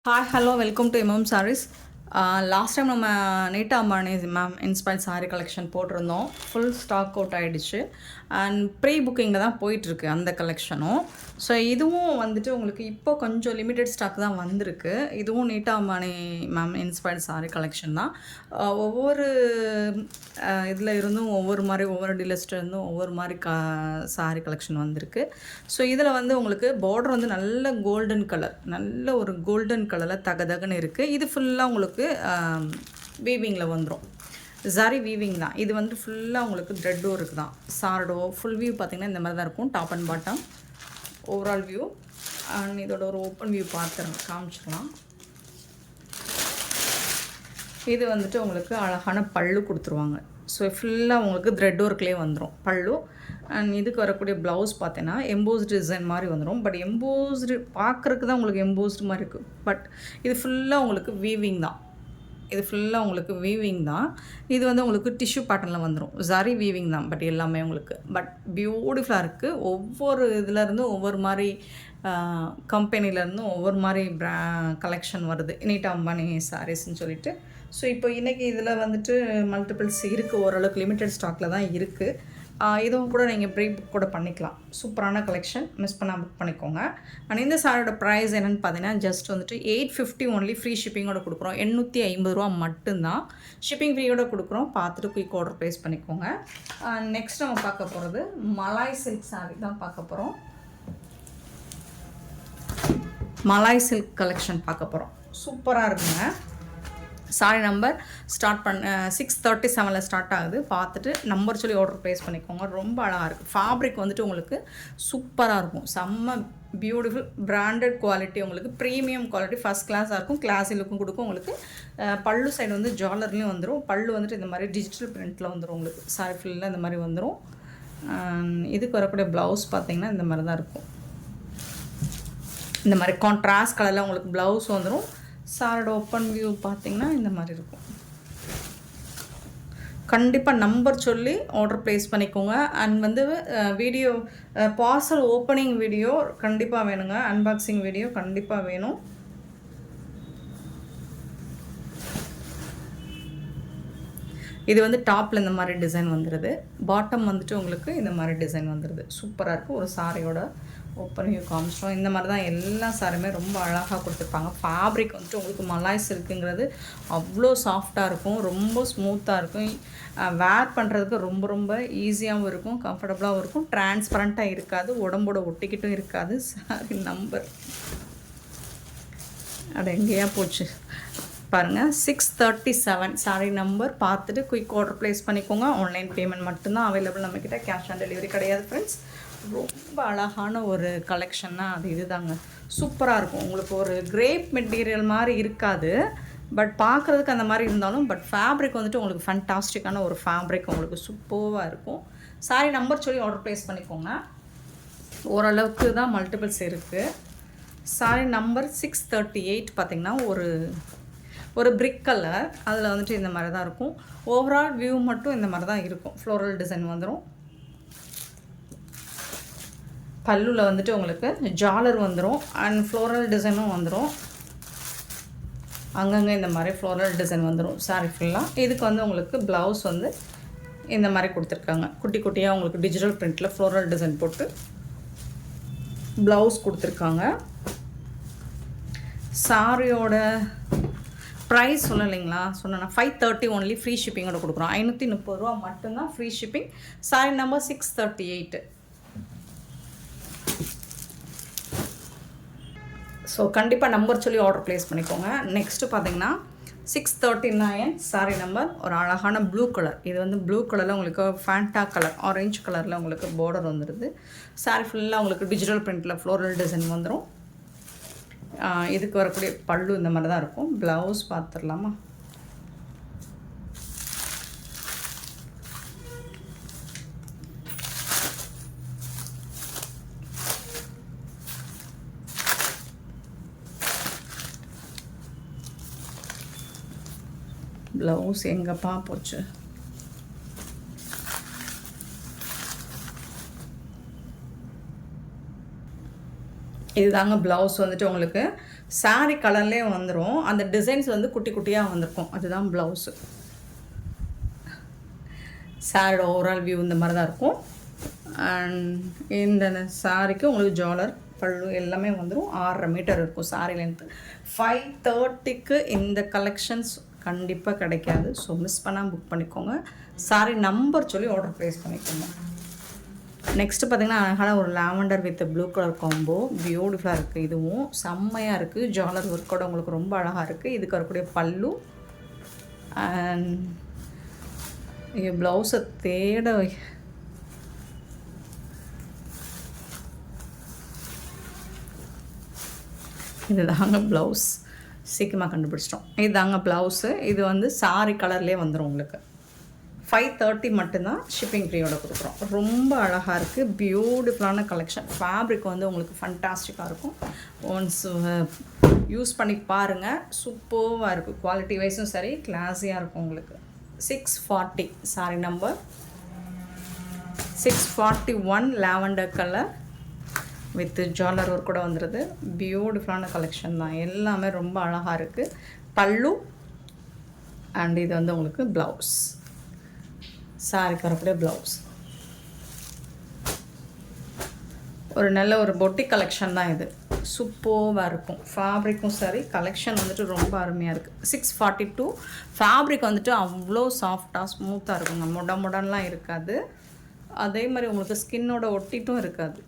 Hi hello welcome to MM sarees. Last time நம்ம Nita Ambani ma'am inspired sari collection போட்டிருந்தோம். Full stock out ஆகிடுச்சு and pre புக்கிங்கில் தான் போயிட்டுருக்கு அந்த கலெக்ஷனும். ஸோ இதுவும் வந்துட்டு உங்களுக்கு இப்போ கொஞ்சம் லிமிடெட் ஸ்டாக் தான் வந்திருக்கு. இதுவும் நீட்டா Ambani ma'am inspired sari collection தான். ஒவ்வொரு இதில் இருந்தும் ஒவ்வொரு டீலர்ஸ்ட்டு இருந்தும் ஒவ்வொரு மாதிரி சாரீ கலெக்ஷன் வந்திருக்கு. ஸோ இதில் வந்து உங்களுக்கு பார்டர் வந்து நல்ல கோல்டன் கலர், நல்ல ஒரு கோல்டன் கலரில் தகதகன்னு இருக்குது. இது ஃபுல்லாக உங்களுக்கு வீவிங்கில் வந்துடும். ஜரி வீவிங் தான். இது வந்து ஃபுல்லாக உங்களுக்கு த்ரெட் ஒர்க் தான். சார்டோ ஃபுல் வியூ பார்த்திங்கன்னா இந்த மாதிரி தான் இருக்கும். Top and bottom overall view and இதோட ஒரு ஓப்பன் வியூ காமிச்சிக்கலாம். இது வந்துட்டு உங்களுக்கு அழகான பல்லு கொடுத்துருவாங்க. ஸோ ஃபுல்லாக உங்களுக்கு த்ரெட் ஒர்க்லேயே வந்துடும் பல்லு. அண்ட் இதுக்கு வரக்கூடிய ப்ளவுஸ் பார்த்தீங்கன்னா எம்போஸ்டு டிசைன் மாதிரி வந்துடும். பட் எம்போஸ்டு பார்க்குறதுக்கு தான் உங்களுக்கு எம்போஸ்டு மாதிரி இருக்குது. பட் இது ஃபுல்லாக உங்களுக்கு வீவிங் தான். இது வந்து உங்களுக்கு டிஷ்யூ பேட்டர்னில் வந்துடும். ஜரி வீவிங் தான். பட் எல்லாமே உங்களுக்கு பியூட்டிஃபுல்லாக இருக்குது. ஒவ்வொரு இதுலேருந்தும் ஒவ்வொரு மாதிரி கம்பெனிலேருந்தும் ஒவ்வொரு மாதிரி கலெக்ஷன் வருது. நீட்டா அம்பானி சாரீஸ்ன்னு சொல்லிட்டு. ஸோ இப்போ இன்றைக்கி இதில் வந்துட்டு மல்டிபிள்ஸ் இருக்குது. ஓரளவுக்கு லிமிட்டட் ஸ்டாக்கில் தான் இருக்குது. இதுவும் கூட நீங்கள் ப்ரீ புக் கூட பண்ணிக்கலாம். சூப்பரான கலெக்ஷன், மிஸ் பண்ணால் புக் பண்ணிக்கோங்க. அண்ட் இந்த சாரோட ப்ரைஸ் என்னென்னு பார்த்தீங்கன்னா ஜஸ்ட் வந்துட்டு 850 ஒன்லி. ஃப்ரீ ஷிப்பிங்கோட கொடுக்குறோம். 850 மட்டும்தான் ஷிப்பிங் ஃப்ரீயோட கொடுக்குறோம். பார்த்துட்டு குயிக் ஆர்டர் ப்ளேஸ் பண்ணிக்கோங்க. நெக்ஸ்ட் நம்ம பார்க்க போகிறது மலாய் சில்க் சாரீ தான் பார்க்க போகிறோம். மலாய் சில்க் கலெக்ஷன் பார்க்க போகிறோம். சூப்பராக இருக்குங்க. சாரி நம்பர் ஸ்டார்ட் 637 ஸ்டார்ட் ஆகுது. பார்த்துட்டு நம்பர் சொல்லி ஆர்டர் ப்ளேஸ் பண்ணிக்கோங்க. ரொம்ப அழகாக இருக்குது. ஃபேப்ரிக் வந்துட்டு உங்களுக்கு சூப்பராக இருக்கும். செம்ம பியூட்டிஃபுல் பிராண்டட் குவாலிட்டி, உங்களுக்கு ப்ரீமியம் குவாலிட்டி, ஃபஸ்ட் கிளாஸாக இருக்கும். கிளாஸி லுக்கும் கொடுக்கும். உங்களுக்கு பல்லு சைடு வந்து ஜாலர்லேயும் வந்துடும். பல்லு வந்துட்டு இந்த மாதிரி டிஜிட்டல் பிரிண்ட்டில் வந்துடும். உங்களுக்கு சாரி ஃபுல்லாக இந்த மாதிரி வந்துடும். இதுக்கு வரக்கூடிய ப்ளவுஸ் பார்த்திங்கன்னா இந்த மாதிரி தான் இருக்கும். இந்த மாதிரி கான்ட்ராஸ்ட் கலரில் உங்களுக்கு ப்ளவுஸ் வந்துடும். சாரோட ஓப்பன் வியூ பார்த்திங்கன்னா இந்த மாதிரி இருக்கும். கண்டிப்பாக நம்பர் சொல்லி ஆர்டர் ப்ளேஸ் பண்ணிக்கோங்க. அண்ட் வந்து வீடியோ பார்சல் ஓப்பனிங் வீடியோ கண்டிப்பாக வேணுங்க. அன்பாக்சிங் வீடியோ கண்டிப்பாக வேணும். இது வந்து டாப்பில் இந்த மாதிரி டிசைன் வந்துடுது. பாட்டம் வந்துட்டு உங்களுக்கு இந்த மாதிரி டிசைன் வந்துடுது. சூப்பராக இருக்குது. ஒரு சாரியோட ஓப்பன் வியூ காமிச்சிட்டோம். இந்த மாதிரி தான் எல்லா சாரியுமே ரொம்ப அழகாக கொடுத்துருப்பாங்க. ஃபேப்ரிக் வந்துட்டு உங்களுக்கு மலாய் சில்க்குங்கிறது அவ்வளோ சாஃப்டாக இருக்கும். ரொம்ப ஸ்மூத்தாக இருக்கும். வேர் பண்ணுறதுக்கு ரொம்ப ரொம்ப ஈஸியாகவும் இருக்கும். கம்ஃபர்டபுளாகவும் இருக்கும். டிரான்ஸ்பரண்ட்டாக இருக்காது. உடம்போட ஒட்டிக்கிட்டும் இருக்காது. சாரி நம்பர் அது எங்கேயா போச்சு பாருங்கள். 637 சாரி நம்பர். பார்த்துட்டு குயிக் ஆர்டர் ப்ளேஸ் பண்ணிக்கோங்க. ஆன்லைன் பேமெண்ட் மட்டும்தான் அவைலபிள் நம்மக்கிட்ட. கேஷ் ஆன் டெலிவரி கிடையாது ஃப்ரெண்ட்ஸ். ரொம்ப அழகான ஒரு கலெக்ஷன்னா அது இதுதாங்க. சூப்பராக இருக்கும். உங்களுக்கு ஒரு கிரேப் மெட்டீரியல் மாதிரி இருக்காது. பட் பார்க்குறதுக்கு அந்த மாதிரி இருந்தாலும் ஃபேப்ரிக் வந்துட்டு உங்களுக்கு ஃபேண்டாஸ்டிக்கான ஒரு ஃபேப்ரிக். உங்களுக்கு சூப்பராக இருக்கும். சாரி நம்பர் சொல்லி ஆர்டர் ப்ளேஸ் பண்ணிக்கோங்க. ஓரளவுக்கு தான் மல்டிபிள்ஸ் இருக்குது. சாரி நம்பர் 638 பார்த்திங்கன்னா ஒரு பிரிக் கலர். அதில் வந்துட்டு இந்த மாதிரி தான் இருக்கும். ஓவரால் வியூ மட்டும் இந்த மாதிரி தான் இருக்கும். ஃப்ளோரல் டிசைன் வந்துடும். பல்லுவில் வந்துட்டு உங்களுக்கு ஜாலர் வந்துடும். அண்ட் ஃப்ளோரல் டிசைனும் வந்துடும். அங்கங்கே இந்த மாதிரி ஃப்ளோரல் டிசைன் வந்துடும் சாரி ஃபுல்லாக. இதுக்கு வந்து உங்களுக்கு ப்ளவுஸ் வந்து இந்த மாதிரி கொடுத்துருக்காங்க. குட்டி குட்டியாக உங்களுக்கு டிஜிட்டல் பிரிண்ட்டில் ஃப்ளோரல் டிசைன் போட்டு ப்ளவுஸ் கொடுத்துருக்காங்க. சாரியோட ப்ரைஸ் சொல்லலைங்களா? சொன்னேன்னா 530 ஒன்லி. ஃப்ரீ ஷிப்பிங்கோட கொடுக்குறோம். 530 மட்டும்தான் free shipping. Sorry number 638. So கண்டிப்பாக நம்பர் சொல்லி ஆர்டர் ப்ளேஸ் பண்ணிக்கோங்க. நெக்ஸ்ட்டு பார்த்தீங்கன்னா 639 சாரி நம்பர். ஒரு அழகான ப்ளூ கலர். இது வந்து ப்ளூ கலரில் உங்களுக்கு ஃபேண்டா கலர், ஆரஞ்சு கலரில் உங்களுக்கு பார்டர் வந்துடுது. சாரி ஃபுல்லாக உங்களுக்கு டிஜிட்டல் பிரிண்ட்டில் ஃப்ளோரல் டிசைன் வந்துடும். இதுக்கு வரக்கூடிய பல்லு இந்த மாதிரி தான் இருக்கும். ப்ளவுஸ் பார்த்துடலாமா? ப்ளவுஸ் எங்கப்பா போச்சு? இதுதாங்க ப்ளவுஸ் வந்துட்டு உங்களுக்கு சாரீ கலர்லேயே வந்துடும். அந்த டிசைன்ஸ் வந்து குட்டி குட்டியாக வந்திருக்கும். அதுதான் ப்ளவுஸு. சாரியோட ஓவரால் வியூ இந்த மாதிரி தான் இருக்கும். அண்ட் இந்த சாரிக்கு உங்களுக்கு ஜாலர் பல்லு எல்லாமே வந்துடும். 6.5 மீட்டர் இருக்கும் சாரீ லென்த்து. 5:30க்கு இந்த கலெக்ஷன்ஸ் கண்டிப்பாக கிடைக்காது. ஸோ மிஸ் பண்ணாமல் புக் பண்ணிக்கோங்க. சாரீ நம்பர் சொல்லி ஆர்டர் ப்ளேஸ் பண்ணிக்கோங்க. நெக்ஸ்ட்டு பார்த்திங்கன்னா அழகான ஒரு lavender with blue colour combo பியூட்டிஃபுல்லாக இருக்குது. இதுவும் செம்மையாக இருக்குது. ஜாலர் ஒர்க்கோட உங்களுக்கு ரொம்ப அழகாக இருக்குது. இதுக்கு வரக்கூடிய பல்லு அண்ட் ப்ளவுஸை தேட இது தாங்க ப்ளவுஸ். சீக்கிரமாக கண்டுபிடிச்சிட்டோம். இது தாங்க ப்ளவுஸு. இது வந்து சாரி கலர்லேயே வந்துடும் உங்களுக்கு. 5:30 மட்டும்தான் ஷிப்பிங் ஃப்ரீயோட கொடுக்குறோம். ரொம்ப அழகாக இருக்குது. பியூட்டிஃபுல்லான கலெக்ஷன். ஃபேப்ரிக் வந்து உங்களுக்கு ஃபண்டாஸ்டிக்காக இருக்கும். ஒன்ஸ் யூஸ் பண்ணி பாருங்கள். சூப்பராக இருக்குது. குவாலிட்டி வைஸும் சரி, கிளாஸியாக இருக்கும் உங்களுக்கு. 640 sari number 641 lavender colour with ஜாலர் ஒர்க் கூட வந்துடுது. பியூட்டிஃபுல்லான கலெக்ஷன் தான். எல்லாமே ரொம்ப அழகாக இருக்குது. பல்லு அண்ட் இது வந்து உங்களுக்கு ப்ளவுஸ். சாரிக்கு வரக்கூடிய ப்ளவுஸ். ஒரு நல்ல ஒரு பொட்டிக் கலெக்ஷன் தான் இது. சூப்பராக இருக்கும். ஃபேப்ரிக்கும் சரி, கலெக்ஷன் வந்துட்டு ரொம்ப அருமையாக இருக்குது. 642 ஃபேப்ரிக் வந்துட்டு அவ்வளோ சாஃப்டாக ஸ்மூத்தாக இருக்குங்க. முடன்லாம் இருக்காது. அதே மாதிரி உங்களுக்கு ஸ்கின்னோட ஒட்டிட்டும் இருக்காது.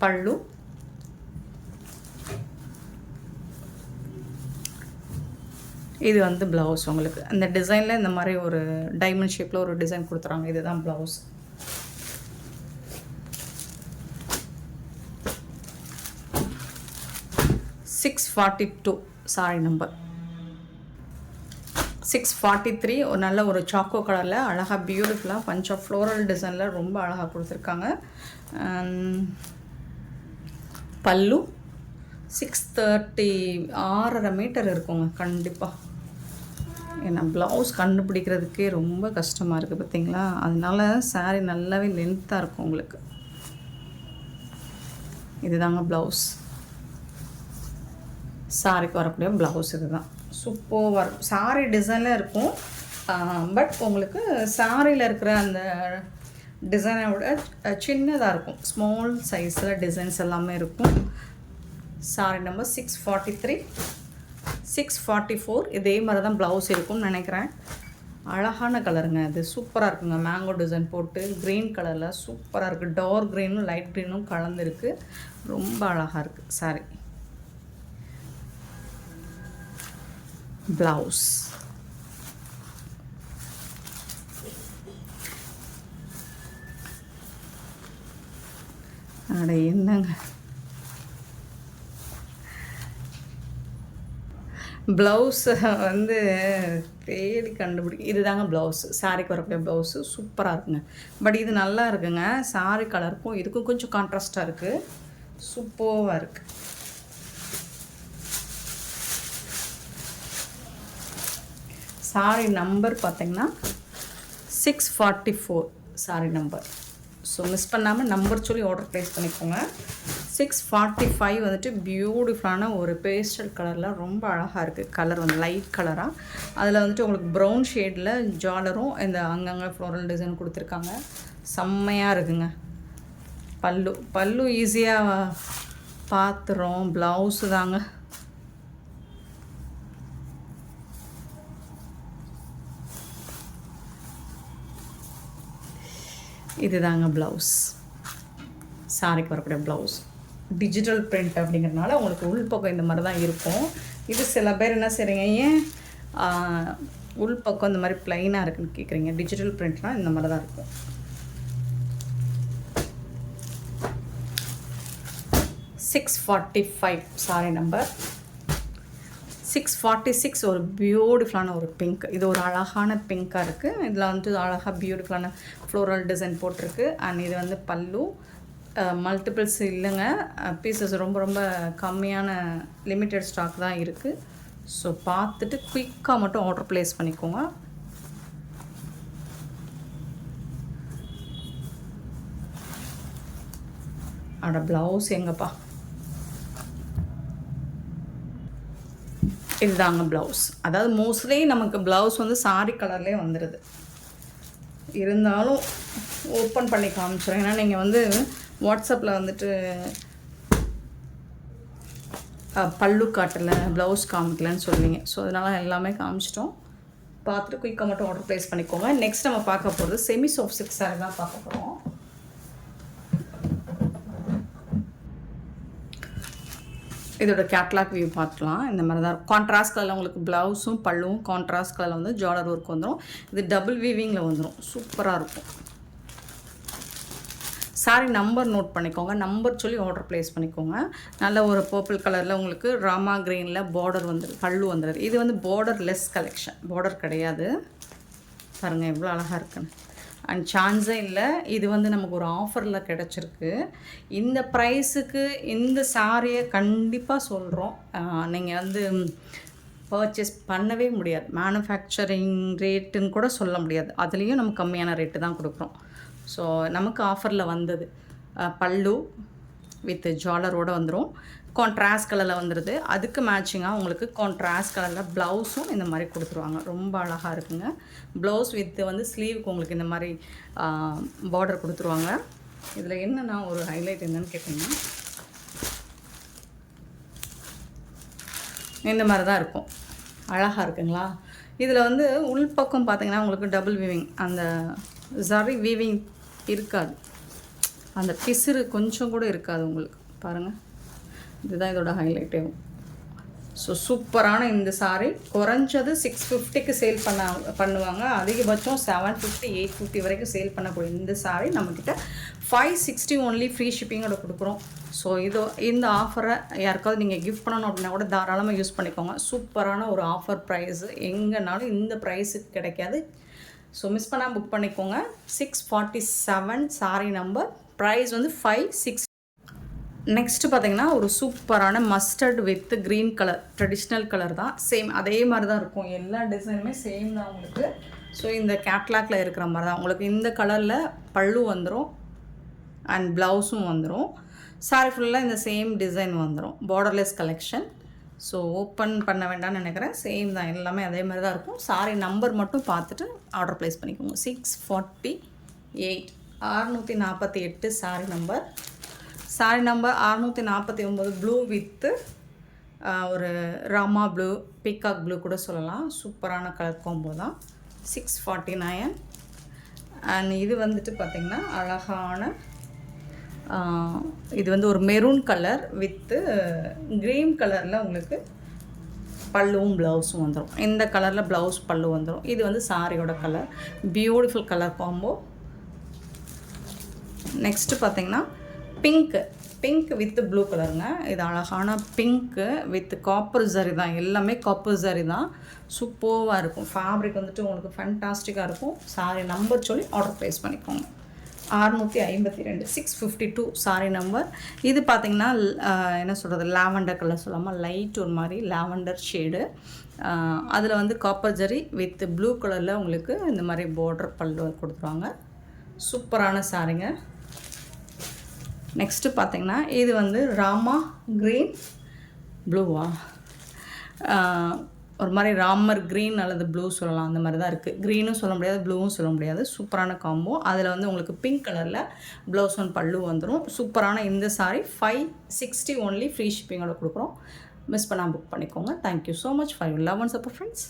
பல்லு இது வந்து ப்ளவுஸ். உங்களுக்கு அந்த டிசைனில் இந்த மாதிரி ஒரு டைமண்ட் ஷேப்பில் ஒரு டிசைன் கொடுத்துறாங்க. இதுதான் ப்ளவுஸ். $642 சாரி நம்பர் 643 ஒரு நல்ல ஒரு சாக்கோ கலரில் அழகாக பியூட்டிஃபுல்லாக பஞ்ச் ஆஃப் ஃப்ளோரல் டிசைனில் ரொம்ப அழகாக கொடுத்துருக்காங்க. பல்லு 630 6.5 மீட்டர் இருக்குங்க கண்டிப்பாக. ஏன்னா ப்ளவுஸ் கண்டுபிடிக்கிறதுக்கே ரொம்ப கஷ்டமாக இருக்குது பார்த்தீங்களா. அதனால சாரீ நல்லாவே லென்த்தாக இருக்கும் உங்களுக்கு. இதுதாங்க ப்ளவுஸ். சாரிக்கு வரக்கூடிய ப்ளவுஸ் இது தான். சூப்பராக இருக்கும். சாரீ டிசைனில் இருக்கும். பட் உங்களுக்கு சாரியில் இருக்கிற அந்த டிசைனை விட சின்னதாக இருக்கும். ஸ்மால் சைஸில் டிசைன்ஸ் எல்லாமே இருக்கும். சாரி நம்பர் 643 644 இதே மாதிரி தான் ப்ளவுஸ் இருக்கும்னு நினைக்கிறேன். அழகான கலருங்க. அது சூப்பராக இருக்குங்க. மேங்கோ டிசைன் போட்டு க்ரீன் கலரில் சூப்பராக இருக்குது. டார்க் க்ரீனும் லைட் க்ரீனும் கலந்துருக்கு. ரொம்ப அழகாக இருக்குது சாரி. ப்ளவுஸ் அட என்னங்க ப்ளவுஸை வந்து தேடி இதுதாங்க ப்ளவுஸு. சாரிக்கு வரக்கூடிய ப்ளவுஸு சூப்பராக இருக்குங்க. பட் இது நல்லா இருக்குங்க. சாரி கலருக்கும் இதுக்கும் கொஞ்சம் கான்ட்ராஸ்டாக இருக்குது. சூப்பராக இருக்குது. சாரி நம்பர் பார்த்திங்கன்னா 644 சாரி நம்பர். ஸோ மிஸ் பண்ணாமல் நம்பர் சொல்லி ஆர்டர் ப்ளேஸ் பண்ணிக்கோங்க. 645 வந்துட்டு பியூட்டிஃபுல்லான ஒரு பேஸ்டல் கலரில் ரொம்ப அழகாக இருக்குது. கலர் வந்து லைட் கலராக. அதில் வந்துட்டு உங்களுக்கு ப்ரௌன் ஷேடில் ஜாலரும் இந்த அங்கங்கே ஃப்ளோரல் டிசைன் கொடுத்துருக்காங்க. செம்மையாக இருக்குங்க. பல்லு ஈஸியாக பார்த்துறோம். ப்ளவுஸு தாங்க. இது தாங்க ப்ளவுஸ். சாரிக்கு வரக்கூடிய ப்ளவுஸ். டிஜிட்டல் பிரிண்ட் அப்படிங்கிறதுனால உங்களுக்கு உள்பக்கம் இந்த மாதிரி தான் இருக்கும். இது சில பேர் என்ன செய்கிறீங்க, ஏன் உள்பக்கம் இந்த மாதிரி ப்ளைனாக இருக்குன்னு கேட்குறீங்க. டிஜிட்டல் பிரிண்ட்னால் இந்த மாதிரி தான் இருக்கும். $645 சாரி நம்பர் 646 ஒரு பியூட்டிஃபுல்லான ஒரு பிங்க். இது ஒரு அழகான பிங்காக இருக்குது. இதில் வந்து அழகாக பியூட்டிஃபுல்லான ஃப்ளோரல் டிசைன் போட்டிருக்கு. அண்ட் இது வந்து பல்லு. மல்டிபிள்ஸ் இல்லைங்க, பீசஸ் ரொம்ப ரொம்ப கம்மியான லிமிட்டட் ஸ்டாக் தான் இருக்குது. ஸோ பார்த்துட்டு குயிக்காக மட்டும் ஆர்டர் ப்ளேஸ் பண்ணிக்கோங்க. அட ப்ளவுஸ் எங்கப்பா. இதுதாங்க ப்ளவுஸ். அதாவது மோஸ்ட்லி நமக்கு ப்ளவுஸ் வந்து சாரி கலர்லேயே வந்துடுது. இருந்தாலும் ஓப்பன் பண்ணி காமிச்சிடுறேன். ஏன்னா நீங்கள் வந்து வாட்ஸ்அப்பில் வந்துட்டு பல்லு காட்டலை, ப்ளவுஸ் காமிக்கலன்னு சொல்லுவீங்க. ஸோ அதனால் எல்லாமே காமிச்சிட்டோம். பார்த்துட்டு குயிக்காக மட்டும் ஆர்டர் ப்ளேஸ் பண்ணிக்கோங்க. நெக்ஸ்ட் நம்ம பார்க்க போகிறது செமி சாஃப்ட் சில்க் சாரி தான் பார்க்க போகிறோம். இதோட கேட்லாக் வியூ பார்த்துக்கலாம். இந்த மாதிரி தான் கான்ட்ராஸ்ட் கலரில் உங்களுக்கு ப்ளவுஸும் பல்லுவும் கான்ட்ராஸ்ட் கலரில் வந்து ஜாலர் ஒர்க் வந்துடும். இது டபுள் வீவிங்கில் வந்துடும். சூப்பராக இருக்கும். சாரி நம்பர் நோட் பண்ணிக்கோங்க. நம்பர் சொல்லி ஆர்டர் ப்ளேஸ் பண்ணிக்கோங்க. நல்ல ஒரு பர்பிள் கலரில் உங்களுக்கு ராமா க்ரீனில் பார்டர் வந்துடும், பல்லு வந்துடுது. இது வந்து பார்டர் லெஸ் கலெக்ஷன், பார்டர் கிடையாது. பாருங்கள் எவ்வளோ அழகாக இருக்குன்னு. அண்ட் சான்ஸே இல்லை. இது வந்து நமக்கு ஒரு ஆஃபரில் கிடச்சிருக்கு. இந்த ப்ரைஸுக்கு இந்த சாரியை கண்டிப்பாக சொல்கிறோம். நீங்கள் வந்து பர்ச்சேஸ் பண்ணவே முடியாது. மேனுஃபேக்சரிங் ரேட்டுன்னு கூட சொல்ல முடியாது. அதுலேயும் நம்ம கம்மியான ரேட்டு தான் கொடுக்குறோம். ஸோ நமக்கு ஆஃபரில் வந்தது. பல்லு வித் ஜாலரோடு வந்துடும். கான்ட்ராஸ்ட் கலரில் வந்துடுது. அதுக்கு மேட்சிங்காக உங்களுக்கு கான்ட்ராஸ்ட் கலரில் ப்ளவுஸும் இந்த மாதிரி கொடுத்துருவாங்க. ரொம்ப அழகாக இருக்குங்க. ப்ளவுஸ் வித் வந்து ஸ்லீவுக்கு உங்களுக்கு இந்த மாதிரி பார்டர் கொடுத்துருவாங்க. இதில் என்னென்னா ஒரு ஹைலைட் என்னன்னு கேட்டிங்கன்னா, இந்த மாதிரி தான் இருக்கும். அழகாக இருக்குங்களா? இதில் வந்து உள்பக்கம் பார்த்திங்கன்னா உங்களுக்கு டபுள் வீவிங், அந்த ஜரி வீவிங் இருக்காது. அந்த பிசுறு கொஞ்சம் கூட இருக்காது உங்களுக்கு. பாருங்கள், இதுதான் இதோட ஹைலைட்டே. ஸோ சூப்பரான இந்த சாரீ குறைஞ்சது 650க்கு சேல் பண்ணுவாங்க. அதிகபட்சம் 750 850 வரைக்கும் சேல் பண்ணக்கூடிய இந்த சாரீ நம்மக்கிட்ட 560 ஒன்லி ஃப்ரீ ஷிப்பிங்கோட கொடுக்குறோம். ஸோ இந்த ஆஃபரை யாருக்காவது நீங்கள் கிஃப்ட் பண்ணணும் அப்படின்னா கூட தாராளமாக யூஸ் பண்ணிக்கோங்க. சூப்பரான ஒரு ஆஃபர் ப்ரைஸு, எங்கேனாலும் இந்த ப்ரைஸுக்கு கிடைக்காது. ஸோ மிஸ் பண்ணால் புக் பண்ணிக்கோங்க. 647 சாரீ நம்பர். ப்ரைஸ் வந்து 560. நெக்ஸ்ட்டு பார்த்திங்கன்னா ஒரு சூப்பரான mustard with green colour, traditional colour தான். சேம் அதே மாதிரி தான் இருக்கும். எல்லா டிசைனுமே சேம் தான் உங்களுக்கு. ஸோ இந்த கேட்லாக்ல இருக்கிற மாதிரி தான் உங்களுக்கு இந்த கலரில் பல்லு வந்துடும் அண்ட் ப்ளவுஸும் வந்துடும். சாரி ஃபுல்லாக இந்த சேம் டிசைன் வந்துடும். Borderless collection. ஸோ ஓப்பன் பண்ண வேண்டாம்னு நினைக்கிறேன். சேம் தான், எல்லாமே அதே மாதிரி தான் இருக்கும். சாரி நம்பர் மட்டும் பார்த்துட்டு ஆர்டர் ப்ளேஸ் பண்ணிக்கோங்க. 648 648 sorry number. Sorry number 649 blue with ஒரு ராமா ப்ளூ, பீகாக் ப்ளூ கூட சொல்லலாம். சூப்பரான கலர் காம்போ தான். 649. அண்ட் இது வந்துட்டு பார்த்திங்கன்னா அழகான இது வந்து ஒரு மெரூன் கலர் வித்து க்ரீன் கலரில் உங்களுக்கு பல்லுவும் ப்ளவுஸும் வந்துடும். இந்த கலரில் ப்ளவுஸ் பல்லு வந்துடும். இது வந்து சாரியோட colour. Beautiful colour combo. Next பார்த்திங்கன்னா பிங்க் வித் ப்ளூ கலருங்க. இது அழகான பிங்க்கு வித் காப்பர் ஜரி தான். எல்லாமே காப்பர் ஜரி தான். சூப்பராக இருக்கும். ஃபேப்ரிக் வந்துட்டு உங்களுக்கு ஃபேண்டாஸ்டிக்காக இருக்கும். சாரி நம்பர் சொல்லி ஆர்டர் ப்ளேஸ் பண்ணிக்கோங்க. 652 652 சாரி நம்பர். இது பார்த்திங்கன்னா என்ன சொல்கிறது, லாவெண்டர் கலர் சொல்லாமல் லைட் ஒரு மாதிரி லாவெண்டர் ஷேடு. அதில் வந்து காப்பர் ஜரி வித் ப்ளூ கலரில் உங்களுக்கு இந்த மாதிரி பார்டர் பல்லு கொடுத்துருவாங்க. சூப்பரான சாரிங்க. நெக்ஸ்ட்டு பார்த்திங்கன்னா இது வந்து ராமா க்ரீன் ப்ளூவா, ஒரு மாதிரி ராமர் க்ரீன் அல்லது ப்ளூ சொல்லலாம். அந்த மாதிரி தான் இருக்குது. க்ரீனும் சொல்ல முடியாது, ப்ளூவும் சொல்ல முடியாது. சூப்பரான காம்போ. அதில் வந்து உங்களுக்கு பிங்க் கலரில் ப்ளவுஸ் ஒன் பல்லு வந்துடும். சூப்பரான இந்த சாரி 560 ஒன்லி ஃப்ரீ ஷிப்பிங்கோட கொடுக்குறோம். மிஸ் பண்ணால் புக் பண்ணிக்கோங்க. Thank you so much for your love and support friends.